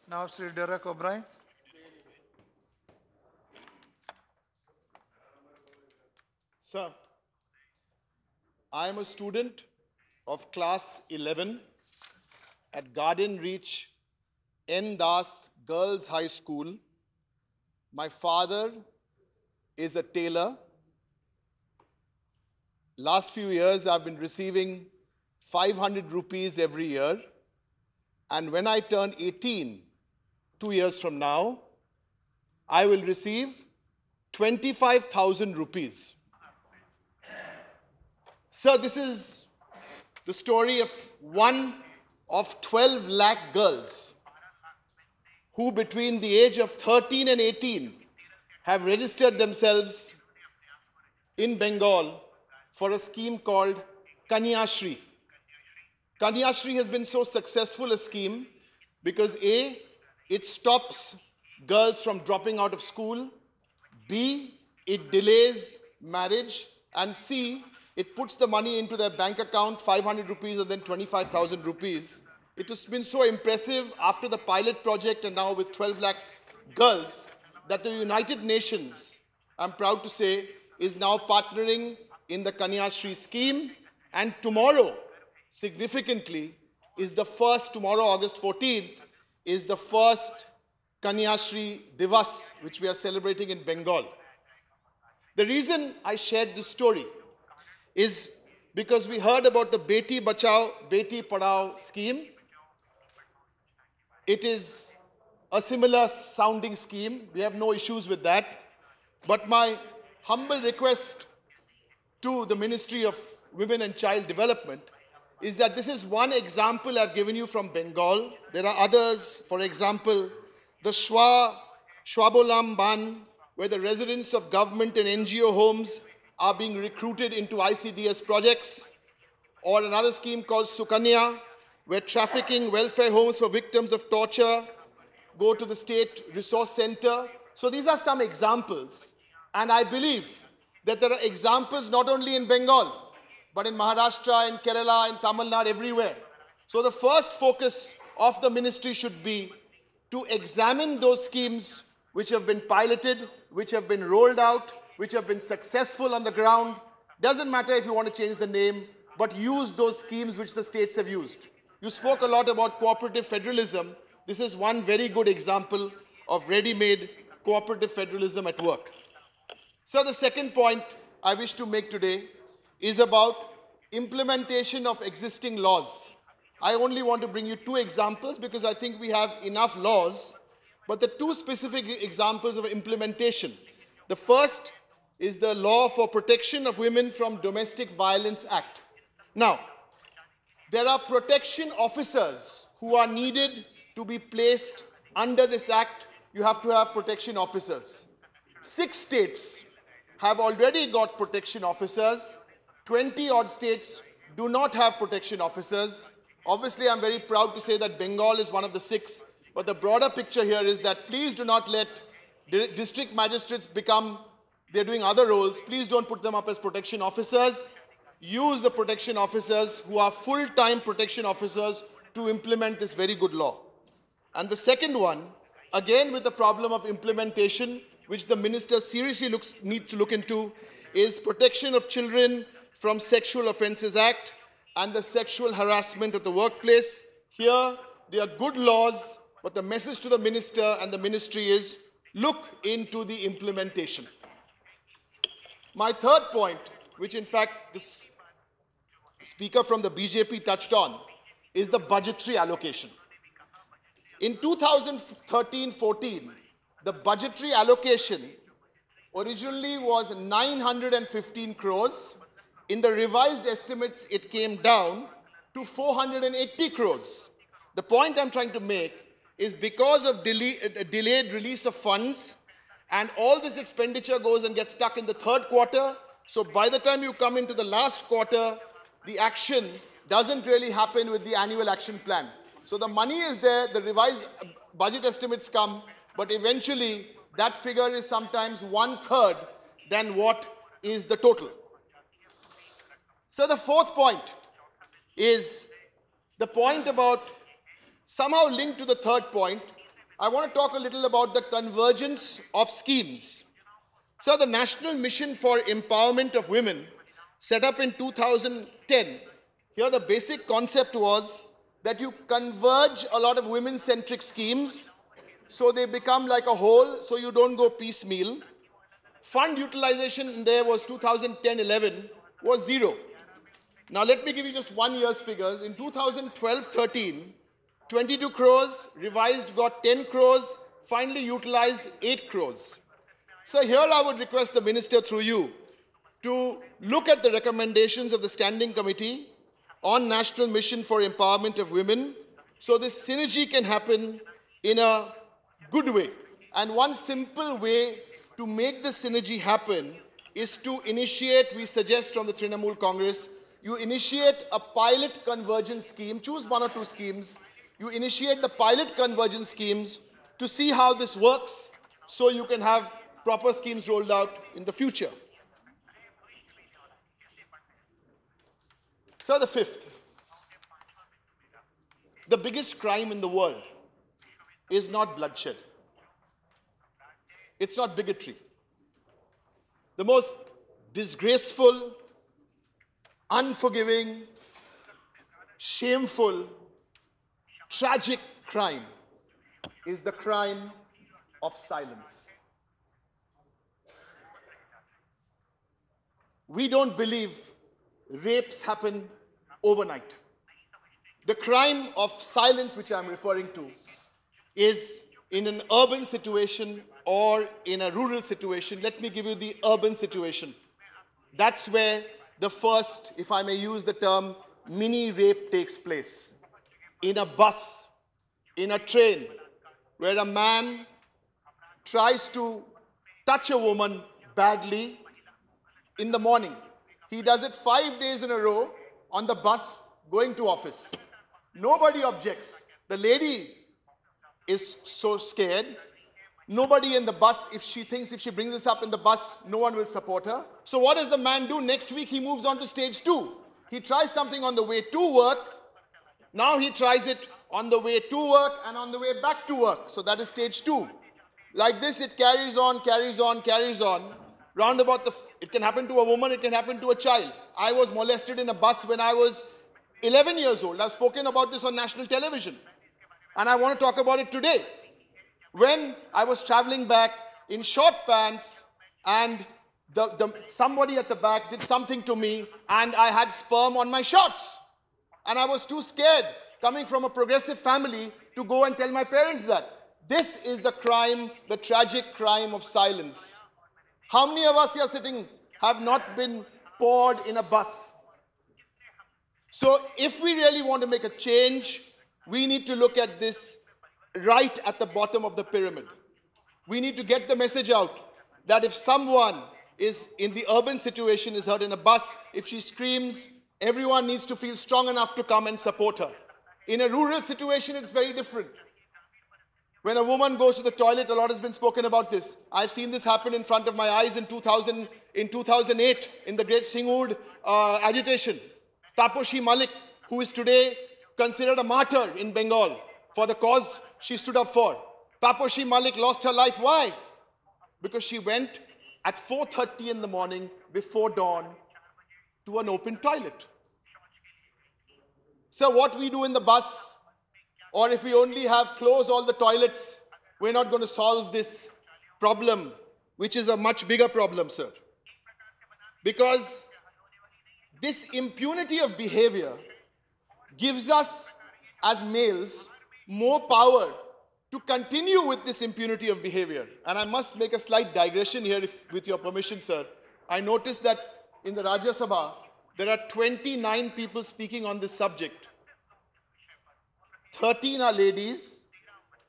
Now, Sri Derek O'Brien. Sir, I am a student of class 11 at Garden Reach N. Das Girls High School. My father is a tailor. Last few years, I've been receiving 500 rupees every year. And when I turn 18, 2 years from now, I will receive 25,000 rupees. Sir, this is the story of one of 12 lakh girls who between the age of 13 and 18 have registered themselves in Bengal for a scheme called Kanyashri. Kanyashri has been so successful a scheme because A, it stops girls from dropping out of school, B, it delays marriage, and C, it puts the money into their bank account, 500 rupees and then 25,000 rupees. It has been so impressive after the pilot project and now with 12 lakh girls that the United Nations, I'm proud to say, is now partnering in the Kanyashri scheme. And tomorrow, significantly, is the first, tomorrow, August 14th, is the first Kanyashri Divas, which we are celebrating in Bengal. The reason I shared this story is because we heard about the Beti Bachao, Beti Padhao scheme. It is a similar sounding scheme. We have no issues with that. But my humble request to the Ministry of Women and Child Development is that this is one example I've given you from Bengal. There are others, for example, the Shwabolam Ban, where the residents of government and NGO homes are being recruited into ICDS projects, or another scheme called Sukanya, where trafficking welfare homes for victims of torture go to the State Resource Center. So these are some examples. And I believe that there are examples not only in Bengal, but in Maharashtra, in Kerala, in Tamil Nadu, everywhere. So the first focus of the ministry should be to examine those schemes which have been piloted, which have been rolled out, which have been successful on the ground. Doesn't matter if you want to change the name, but use those schemes which the states have used. You spoke a lot about cooperative federalism. This is one very good example of ready-made cooperative federalism at work. So the second point I wish to make today is about implementation of existing laws. I only want to bring you two examples because I think we have enough laws, but the two specific examples of implementation. The first is the Law for Protection of Women from Domestic Violence Act. Now, there are protection officers who are needed to be placed under this act. You have to have protection officers. 6 states have already got protection officers. 20-odd states do not have protection officers. Obviously, I'm very proud to say that Bengal is one of the 6, but the broader picture here is that please do not let district magistrates become, they're doing other roles. Please don't put them up as protection officers. Use the protection officers who are full-time protection officers to implement this very good law. And the second one, again with the problem of implementation, which the minister seriously needs to look into, is Protection of Children from Sexual Offences Act and the Sexual Harassment at the Workplace. Here, there are good laws, but the message to the minister and the ministry is, look into the implementation. My third point, which in fact this speaker from the BJP touched on, is the budgetary allocation. In 2013-14, the budgetary allocation originally was 915 crores. In the revised estimates, it came down to 480 crores. The point I'm trying to make is because of delayed release of funds, and all this expenditure goes and gets stuck in the third quarter. So by the time you come into the last quarter, the action doesn't really happen with the annual action plan. So the money is there, the revised budget estimates come, but eventually that figure is sometimes 1/3 than what is the total. So the fourth point is the point about, somehow linked to the third point, I want to talk a little about the convergence of schemes. So the National Mission for Empowerment of Women, set up in 2010, here the basic concept was that you converge a lot of women-centric schemes so they become like a whole, so you don't go piecemeal. Fund utilization in there was 2010-11 was zero. Now let me give you just 1 year's figures. In 2012-13, 22 crores, revised got 10 crores, finally utilized 8 crores. So here I would request the Minister through you to look at the recommendations of the Standing Committee on National Mission for Empowerment of Women so this synergy can happen in a good way. And one simple way to make the synergy happen is to initiate, we suggest from the Trinamool Congress, you initiate a pilot convergence scheme, choose 1 or 2 schemes, you initiate the pilot convergence schemes to see how this works so you can have proper schemes rolled out in the future. So the fifth, the biggest crime in the world is not bloodshed. It's not bigotry. The most disgraceful, unforgiving, shameful, tragic crime is the crime of silence. We don't believe rapes happen overnight. The crime of silence, which I'm referring to, is in an urban situation or in a rural situation. Let me give you the urban situation. That's where the first, if I may use the term, mini rape takes place. In a bus, in a train, where a man tries to touch a woman badly in the morning. He does it 5 days in a row on the bus going to office. Nobody objects. The lady is so scared. Nobody in the bus, if she thinks if she brings this up in the bus, no one will support her. So what does the man do? Next week he moves on to stage 2. He tries something on the way to work. Now he tries it on the way to work and on the way back to work. So that is stage 2. Like this, it carries on, carries on, carries on. Roundabout, it can happen to a woman, it can happen to a child. I was molested in a bus when I was 11 years old. I've spoken about this on national television. And I want to talk about it today. When I was traveling back in short pants and somebody at the back did something to me and I had sperm on my shorts. And I was too scared, coming from a progressive family, to go and tell my parents that. This is the crime, the tragic crime of silence. How many of us here sitting have not been poured in a bus? So if we really want to make a change, we need to look at this right at the bottom of the pyramid. We need to get the message out that if someone is in the urban situation, is hurt in a bus, if she screams, everyone needs to feel strong enough to come and support her. In a rural situation, it's very different. When a woman goes to the toilet, a lot has been spoken about this. I've seen this happen in front of my eyes in 2008 in the Great Singhud agitation. Taposhi Malik, who is today considered a martyr in Bengal for the cause she stood up for. Taposhi Malik lost her life. Why? Because she went at 4:30 in the morning before dawn to an open toilet. So what we do in the bus, or if we only have close all the toilets, we're not going to solve this problem, which is a much bigger problem, sir. Because this impunity of behavior gives us, as males, more power to continue with this impunity of behavior. And I must make a slight digression here, with your permission, sir. I noticed that in the Rajya Sabha, there are 29 people speaking on this subject. 13 are ladies,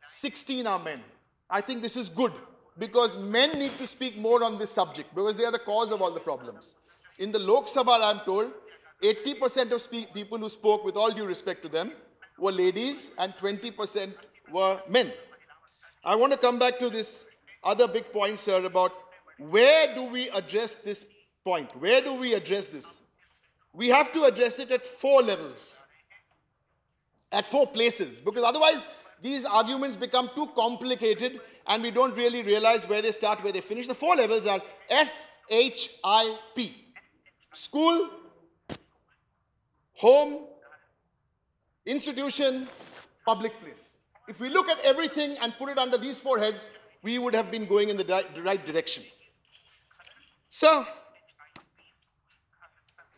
16 are men. I think this is good, because men need to speak more on this subject, because they are the cause of all the problems. In the Lok Sabha, I'm told, 80% of people who spoke, with all due respect to them, were ladies and 20% were men. I want to come back to this other big point, sir, about where do we address this point? Where do we address this? We have to address it at 4 levels, at 4 places, because otherwise these arguments become too complicated and we don't really realize where they start, where they finish. The 4 levels are SHIP. School, home, institution, public place. If we look at everything and put it under these 4 heads, we would have been going in the right direction. So,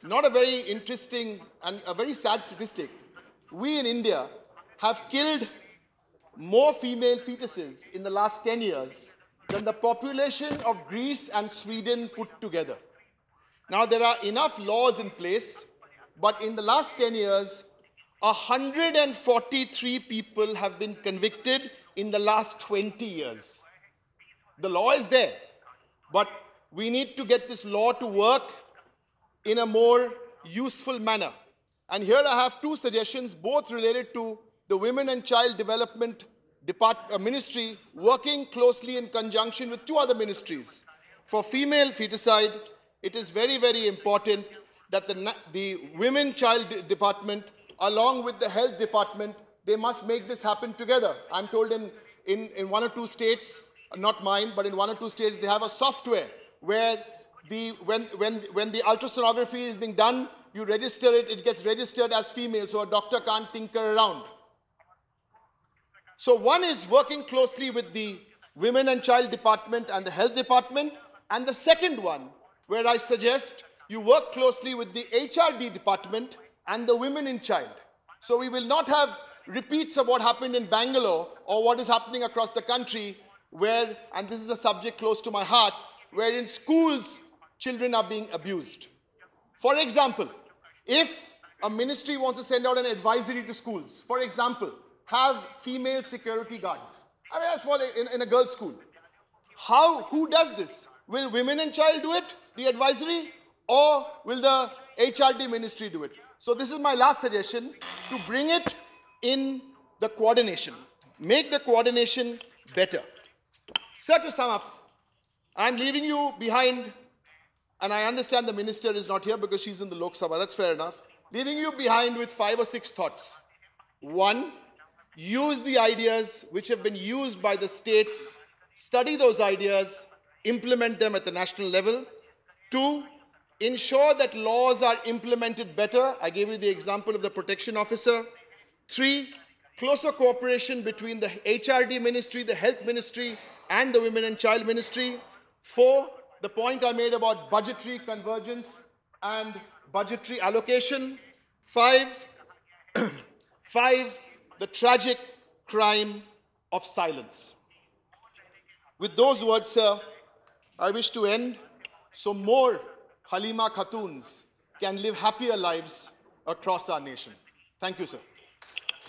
not a very interesting and a very sad statistic. We in India have killed more female fetuses in the last 10 years than the population of Greece and Sweden put together. Now, there are enough laws in place, but in the last 10 years, 143 people have been convicted in the last 20 years. The law is there, but we need to get this law to work in a more useful manner. And here I have 2 suggestions, both related to the Women and Child Development Ministry, working closely in conjunction with 2 other ministries. For female feticide, it is very, very important that the Women Child Department, along with the Health Department, they must make this happen together. I'm told in 1 or 2 states, not mine, but in 1 or 2 states, they have a software where when the ultrasonography is being done, you register it, it gets registered as female, so a doctor can't tinker around. So one is working closely with the Women and Child Department and the Health Department, and the second one, where I suggest you work closely with the HRD Department and the Women in Child. So we will not have repeats of what happened in Bangalore or what is happening across the country where, and this is a subject close to my heart, where in schools, children are being abused. For example, if a ministry wants to send out an advisory to schools, for example, have female security guards. I mean, that's what in a girls' school. Who does this? Will Women and Child do it, the advisory, or will the HRD ministry do it? So this is my last suggestion, to bring it in the coordination. Make the coordination better. Sir, to sum up, I'm leaving you behind, and I understand the minister is not here because she's in the Lok Sabha, that's fair enough. Leaving you behind with 5 or 6 thoughts. 1, use the ideas which have been used by the states, study those ideas, implement them at the national level. 2, ensure that laws are implemented better. I gave you the example of the protection officer. 3, closer cooperation between the HRD ministry, the health ministry, and the Women and Child ministry. 4, the point I made about budgetary convergence and budgetary allocation. 5, the tragic crime of silence. With those words, sir, I wish to end so more Halima Khatuns can live happier lives across our nation. Thank you, sir.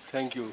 Thank you.